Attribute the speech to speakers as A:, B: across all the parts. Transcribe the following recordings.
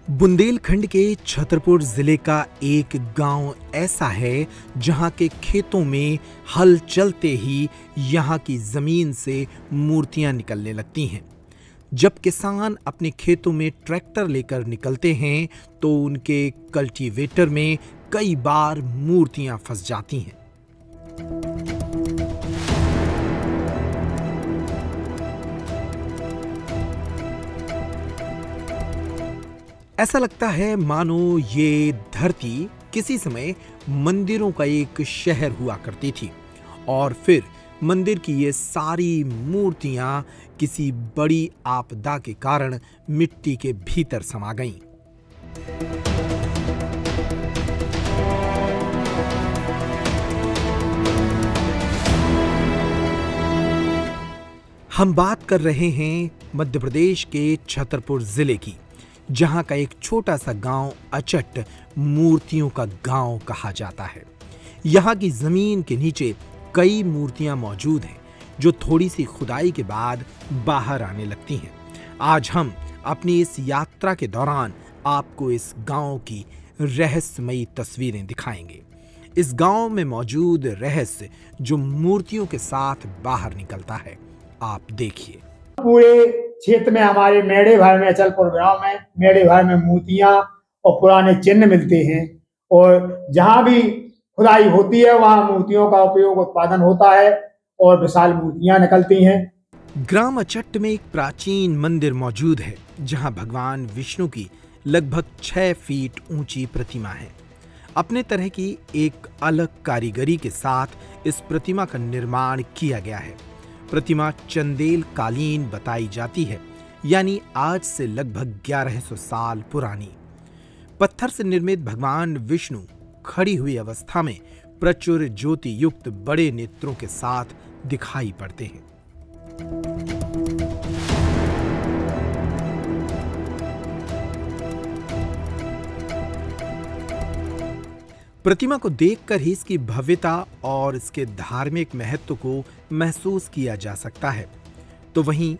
A: बुंदेलखंड के छतरपुर जिले का एक गांव ऐसा है जहां के खेतों में हल चलते ही यहां की जमीन से मूर्तियां निकलने लगती हैं। जब किसान अपने खेतों में ट्रैक्टर लेकर निकलते हैं तो उनके कल्टीवेटर में कई बार मूर्तियां फंस जाती हैं। ऐसा लगता है मानो ये धरती किसी समय मंदिरों का एक शहर हुआ करती थी और फिर मंदिर की ये सारी मूर्तियां किसी बड़ी आपदा के कारण मिट्टी के भीतर समा गईं। हम बात कर रहे हैं मध्य प्रदेश के छतरपुर जिले की, जहां का एक छोटा सा गांव अचट मूर्तियों का गांव कहा जाता है। यहां की जमीन के नीचे कई मूर्तियां मौजूद हैं जो थोड़ी सी खुदाई के बाद बाहर आने लगती हैं। आज हम अपनी इस यात्रा के दौरान आपको इस गांव की रहस्यमयी तस्वीरें दिखाएंगे। इस गांव में मौजूद रहस्य जो मूर्तियों के साथ बाहर निकलता है, आप देखिए।
B: पूरे क्षेत्र में हमारे मेढ़े भर में, अचलपुर गांव में मेढ़े भर में मूर्तियां और पुराने चिन्ह मिलते हैं और जहां भी खुदाई होती है वहां मूर्तियों का उपयोग उत्पादन होता है और विशाल मूर्तियां निकलती हैं।
A: ग्राम अचट में एक प्राचीन मंदिर मौजूद है जहां भगवान विष्णु की लगभग 6 फीट ऊंची प्रतिमा है। अपने तरह की एक अलग कारीगरी के साथ इस प्रतिमा का निर्माण किया गया है। प्रतिमा चंदेल कालीन बताई जाती है, यानी आज से लगभग 1100 साल पुरानी। पत्थर से निर्मित भगवान विष्णु खड़ी हुई अवस्था में प्रचुर ज्योति युक्त बड़े नेत्रों के साथ दिखाई पड़ते हैं। प्रतिमा को देखकर ही इसकी भव्यता और इसके धार्मिक महत्व को महसूस किया जा सकता है। तो वहीं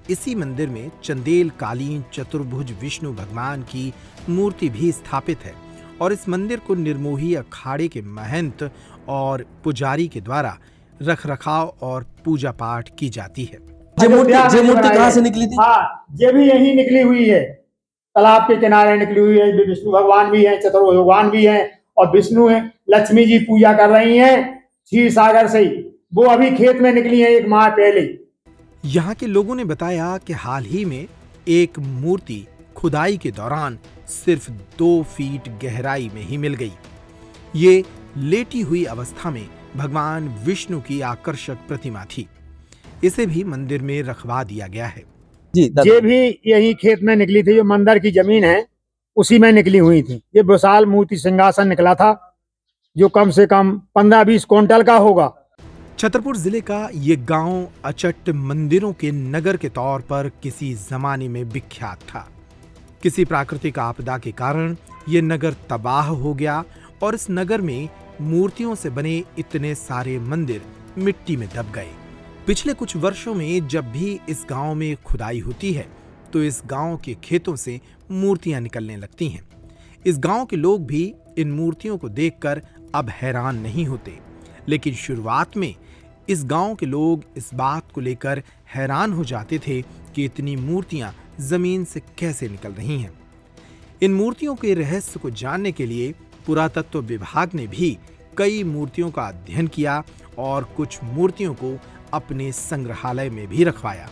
A: इसी मंदिर में चंदेल कालीन चतुर्भुज विष्णु भगवान की मूर्ति भी स्थापित है और इस मंदिर को निर्मोही अखाड़े के महंत और पुजारी के द्वारा रखरखाव और पूजा पाठ की जाती है।
C: ये मूर्ति कहाँ से निकली थी?
B: हाँ, ये भी यही निकली हुई है, तालाब के किनारे निकली हुई है। विष्णु भगवान भी हैं, चतुर्भुज भगवान भी हैं और विष्णु है, लक्ष्मी जी पूजा कर रही हैं क्षीर सागर से। वो अभी खेत में निकली है 1 माह पहले।
A: यहाँ के लोगों ने बताया कि हाल ही में एक मूर्ति खुदाई के दौरान सिर्फ 2 फीट गहराई में ही मिल गई। ये लेटी हुई अवस्था में भगवान विष्णु की आकर्षक प्रतिमा थी। इसे भी मंदिर में रखवा दिया गया है।
B: ये भी यही खेत में निकली थी, जो मंदिर की जमीन है उसी में निकली हुई थी। ये विशाल मूर्ति सिंहासन निकला था जो कम से कम 15-20 क्विंटल का होगा।
A: छतरपुर जिले का ये गांव अचट मंदिरों के नगर के तौर पर किसी जमाने में विख्यात था। किसी प्राकृतिक आपदा के कारण ये नगर तबाह हो गया और इस नगर में मूर्तियों से बने इतने सारे मंदिर मिट्टी में दब गए। पिछले कुछ वर्षों में जब भी इस गांव में खुदाई होती है तो इस गांव के खेतों से मूर्तियां निकलने लगती हैं। इस गांव के लोग भी इन मूर्तियों को देखकर अब हैरान नहीं होते, लेकिन शुरुआत में इस गांव के लोग इस बात को लेकर हैरान हो जाते थे कि इतनी मूर्तियां जमीन से कैसे निकल रही हैं। इन मूर्तियों के रहस्य को जानने के लिए पुरातत्व विभाग ने भी कई मूर्तियों का अध्ययन किया और कुछ मूर्तियों को अपने संग्रहालय में भी रखवाया।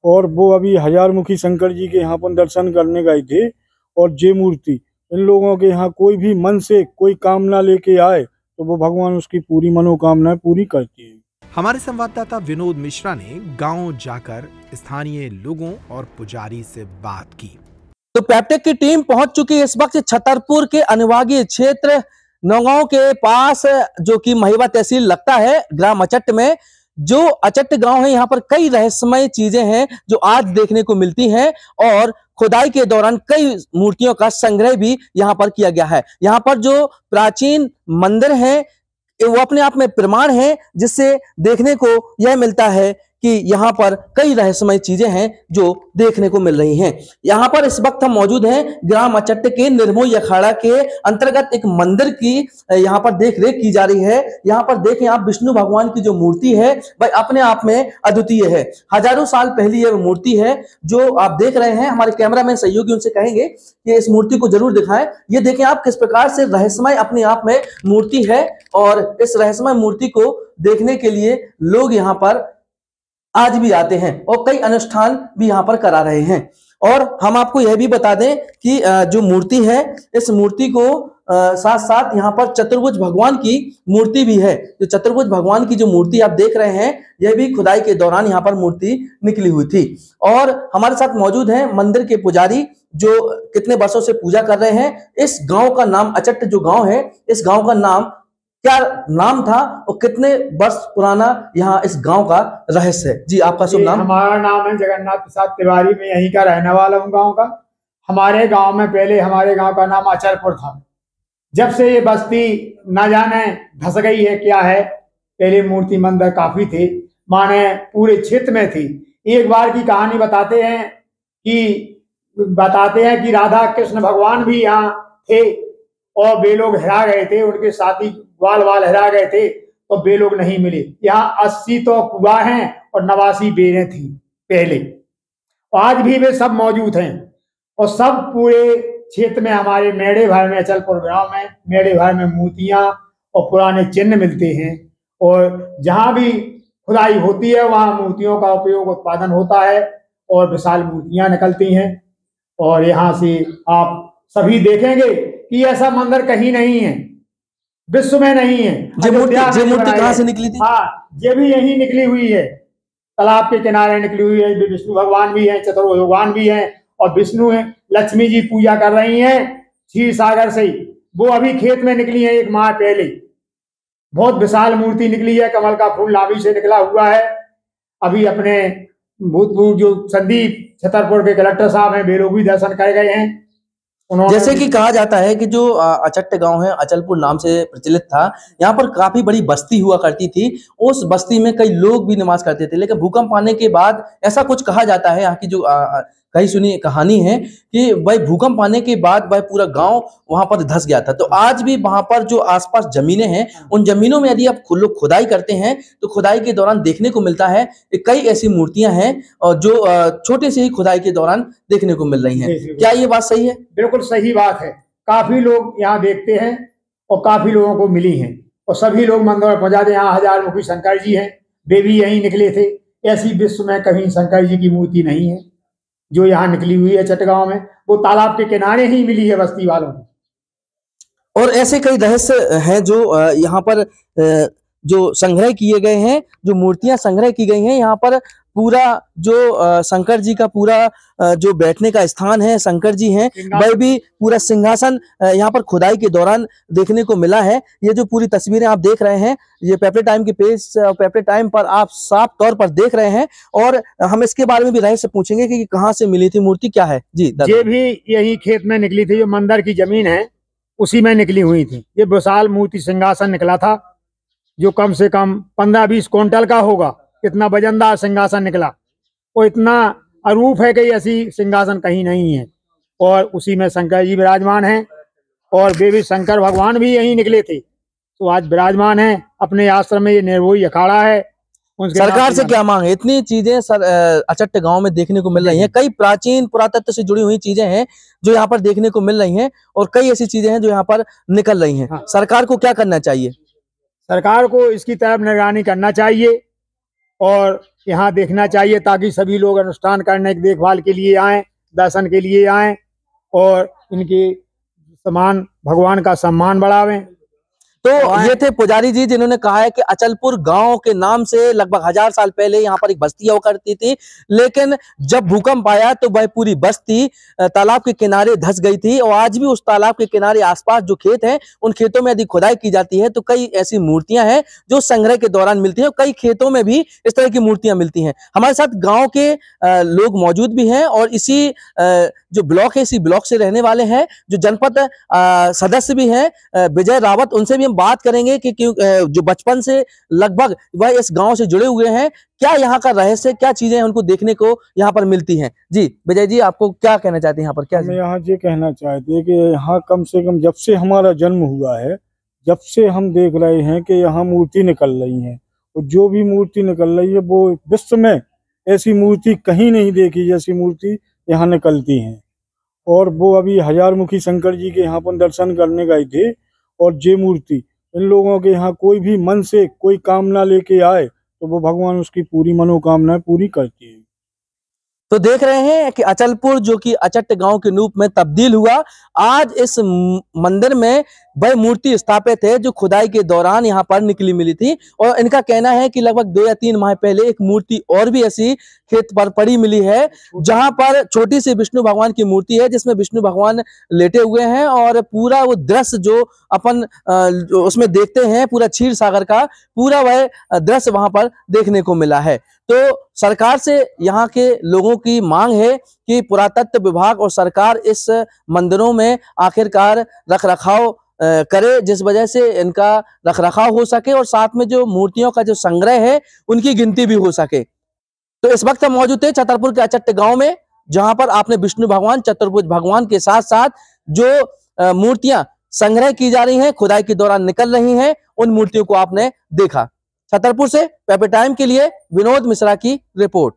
D: और वो अभी हजारमुखी शंकर जी के यहाँ पर दर्शन करने गए थे और ये मूर्ति इन लोगों के यहाँ कोई भी मन से कोई कामना लेके आए तो वो भगवान उसकी पूरी मनोकामनाएं पूरी करती है।
A: हमारे संवाददाता विनोद मिश्रा ने गांव जाकर स्थानीय लोगों और पुजारी से बात की।
C: तो पैप्टेक की टीम पहुंच चुकी है इस वक्त छतरपुर के अनुभागीय क्षेत्र नौगांव के पास, जो कि महिवा तहसील लगता है, ग्राम अचट में। जो अचट गांव है, यहाँ पर कई रहस्यमय चीजें हैं जो आज देखने को मिलती हैं और खुदाई के दौरान कई मूर्तियों का संग्रह भी यहाँ पर किया गया है। यहाँ पर जो प्राचीन मंदिर हैं वो अपने आप में प्रमाण है, जिससे देखने को यह मिलता है कि यहाँ पर कई रहस्यमय चीजें हैं जो देखने को मिल रही हैं। यहाँ पर इस वक्त हम मौजूद हैं ग्राम अचट्ट के निर्मोही अखाड़ा के अंतर्गत एक मंदिर की यहाँ पर देख रेख की जा रही है। यहाँ पर देखें आप, विष्णु भगवान की जो मूर्ति है वह अपने आप में अद्वितीय है। हजारों साल पहली यह मूर्ति है जो आप देख रहे हैं। हमारे कैमरामैन सहयोगी उनसे कहेंगे कि इस मूर्ति को जरूर दिखाएं। ये देखें आप किस प्रकार से रहस्यमय अपने आप में मूर्ति है, और इस रहस्यमय मूर्ति को देखने के लिए लोग यहाँ पर आज भी आते हैं और कई अनुष्ठान भी यहाँ पर करा रहे हैं। और हम आपको यह भी बता दें कि जो मूर्ति है, इस मूर्ति को साथ साथ यहाँ पर चतुर्भुज भगवान की मूर्ति भी है। जो चतुर्भुज भगवान की जो मूर्ति आप देख रहे हैं, यह भी खुदाई के दौरान यहाँ पर मूर्ति निकली हुई थी। और हमारे साथ मौजूद हैं मंदिर के पुजारी जो कितने वर्षों से पूजा कर रहे हैं। इस गांव का नाम, अचट्ट जो गांव है, इस गांव का नाम क्या नाम था और कितने वर्ष पुराना यहाँ इस गांव का रहस्य है? जी, आपका शुभ नाम?
B: हमारा नाम है जगन्नाथ प्रसाद तिवारी। मैं यहीं का रहने वाला हूँ गांव का। हमारे गांव में पहले, हमारे गांव का नाम अचलपुर था। जब से ये बस्ती न जाने धस गई है क्या है, पहले मूर्ति मंदिर काफी थे, माने पूरे क्षेत्र में थी। एक बार की कहानी बताते हैं कि राधा कृष्ण भगवान भी यहाँ थे और वे लोग हरा गए थे, उनके साथी ग्वाल वाल हरा गए थे तो वे लोग नहीं मिले। यहाँ 80 तो कुआं हैं और 89 बेरें थी पहले। आज भी वे सब मौजूद हैं और सब पूरे क्षेत्र में, हमारे मेढ़े भर में, अचलपुर गांव में मेढ़े भर में मूर्तियां और पुराने चिन्ह मिलते हैं। और जहां भी खुदाई होती है वहां मूर्तियों का उपयोग, उत्पादन होता है और विशाल मूर्तियां निकलती हैं। और यहाँ से आप सभी देखेंगे कि ऐसा मंदिर कहीं नहीं है, विश्व में नहीं है।
C: ये मूर्ति कहाँ से निकली थी?
B: हाँ, ये भी यही निकली हुई है, तालाब के किनारे निकली हुई है। विष्णु भगवान भी हैं, चतुर्भुज भगवान भी हैं और विष्णु है, लक्ष्मी जी पूजा कर रही हैं क्षीर सागर से। वो अभी खेत में निकली है, एक माह पहले बहुत विशाल मूर्ति निकली है। कमल का फूल नाभि से निकला हुआ है। अभी अपने भूतपूर्व जो संदीप छतरपुर के कलेक्टर साहब हैं, वे लोग भी दर्शन कर गए हैं।
C: जैसे कि कहा जाता है कि जो अचट्ट गांव है, अचलपुर नाम से प्रचलित था, यहाँ पर काफी बड़ी बस्ती हुआ करती थी। उस बस्ती में कई लोग भी नमाज करते थे, लेकिन भूकंप आने के बाद ऐसा कुछ कहा जाता है, यहाँ की जो कहीं सुनी कहानी है कि भाई भूकंप आने के बाद भाई पूरा गांव वहां पर धंस गया था। तो आज भी वहां पर जो आसपास जमीनें हैं, उन जमीनों में यदि आप लोग खुदाई करते हैं तो खुदाई के दौरान देखने को मिलता है कि कई ऐसी मूर्तियां हैं और जो छोटे से ही खुदाई के दौरान देखने को मिल रही हैं। क्या ये बात सही है?
B: बिल्कुल सही बात है। काफी लोग यहाँ देखते हैं और काफी लोगों को मिली हैं और सभी लोग मंदिर में पहुंचा दे। यहाँ हजारमुखी शंकर जी हैं, वे भी यहीं निकले थे। ऐसी विश्व में कहीं शंकर जी की मूर्ति नहीं है जो यहाँ निकली हुई है अचट्ट गांव में। वो तालाब के किनारे ही मिली है बस्ती वालों को।
C: और ऐसे कई रहस्य हैं जो यहाँ पर जो संग्रह किए गए हैं, जो मूर्तियां संग्रह की गई हैं। यहाँ पर पूरा जो शंकर जी का पूरा जो बैठने का स्थान है, शंकर जी हैं, वह भी पूरा सिंहासन यहाँ पर खुदाई के दौरान देखने को मिला है। ये जो पूरी तस्वीरें आप देख रहे हैं, ये पेपर टाइम के पेज, पेपर टाइम पर आप साफ तौर पर देख रहे हैं। और हम इसके बारे में भी रहस्य पूछेंगे कि कहाँ से मिली थी मूर्ति, क्या है जी?
B: ये भी यही खेत में निकली थी, जो मंदिर की जमीन है उसी में निकली हुई थी। ये विशाल मूर्ति सिंहासन निकला था जो कम से कम 15-20 क्विंटल का होगा। इतना वजनदार सिंहासन निकला और इतना अरूप है कि ऐसी सिंहासन कहीं नहीं है। और उसी में शंकर जी विराजमान हैं और वे भी शंकर भगवान भी यहीं निकले थे, तो आज विराजमान हैं अपने आश्रम में। ये निर्मोही अखाड़ा है।
C: सरकार से क्या मांग है? इतनी चीजें अचट्ट गांव में देखने को मिल रही हैं, कई प्राचीन पुरातत्व से जुड़ी हुई चीजें हैं जो यहाँ पर देखने को मिल रही हैं और कई ऐसी चीजें हैं जो यहाँ पर निकल रही हैं।
B: हाँ।
C: सरकार को क्या करना चाहिए?
B: सरकार को इसकी तरफ निगरानी करना चाहिए और यहाँ देखना चाहिए ताकि सभी लोग अनुष्ठान करने की देखभाल के लिए आएं, दर्शन के लिए आएं और इनके समान भगवान का सम्मान बढ़ावें।
C: तो ये थे पुजारी जी जिन्होंने कहा है कि अचलपुर गांव के नाम से लगभग 1000 साल पहले यहाँ पर एक बस्ती हुआ करती थी, लेकिन जब भूकंप आया तो वह पूरी बस्ती तालाब के किनारे धंस गई थी। और आज भी उस तालाब के किनारे आसपास जो खेत हैं, उन खेतों में यदि खुदाई की जाती है तो कई ऐसी मूर्तियां हैं जो संग्रह के दौरान मिलती हैं। कई खेतों में भी इस तरह की मूर्तियां मिलती हैं। हमारे साथ गाँव के लोग मौजूद भी हैं और इसी जो ब्लॉक है, इसी ब्लॉक से रहने वाले हैं, जो जनपद सदस्य भी हैं विजय रावत, उनसे भी हम बात करेंगे कि जो बचपन से लगभग वह इस गांव से जुड़े हुए हैं, क्या यहाँ का रहस्य, क्या चीजें उनको देखने को यहाँ पर मिलती हैं। जी विजय जी, आपको क्या कहना चाहते हैं यहाँ पर? क्या
D: मैं यहाँ ये कहना चाहते हैं कि यहाँ कम से कम जब से हमारा जन्म हुआ है, जब से हम देख रहे हैं कि यहाँ मूर्ति निकल रही है, और जो भी मूर्ति निकल रही है वो विश्व में ऐसी मूर्ति कहीं नहीं देखी जैसी मूर्ति यहाँ निकलती हैं। और वो अभी हजारमुखी शंकर जी के यहाँ पर दर्शन करने गए थे, और ये मूर्ति इन लोगों के यहाँ कोई भी मन से कोई कामना लेके आए तो वो भगवान उसकी पूरी मनोकामनाएं पूरी करती है।
C: तो देख रहे हैं कि अचलपुर जो कि अचट गांव के रूप में तब्दील हुआ, आज इस मंदिर में वह मूर्ति स्थापित है जो खुदाई के दौरान यहाँ पर निकली मिली थी। और इनका कहना है कि लगभग 2 या 3 माह पहले एक मूर्ति और भी ऐसी खेत पर पड़ी मिली है, जहां पर छोटी सी विष्णु भगवान की मूर्ति है, जिसमें विष्णु भगवान लेटे हुए हैं और पूरा वो दृश्य जो अपन उसमें देखते हैं, पूरा क्षीर सागर का पूरा वह दृश्य वहां पर देखने को मिला है। तो सरकार से यहाँ के लोगों की मांग है कि पुरातत्व विभाग और सरकार इस मंदिरों में आखिरकार रखरखाव करे, जिस वजह से इनका रखरखाव हो सके और साथ में जो मूर्तियों का जो संग्रह है उनकी गिनती भी हो सके। तो इस वक्त हम मौजूद थे छतरपुर के अचट गांव में, जहां पर आपने विष्णु भगवान, चतुर्भुज भगवान के साथ साथ जो मूर्तियां संग्रह की जा रही हैं, खुदाई के दौरान निकल रही हैं, उन मूर्तियों को आपने देखा। छतरपुर से पेपर टाइम के लिए विनोद मिश्रा की रिपोर्ट।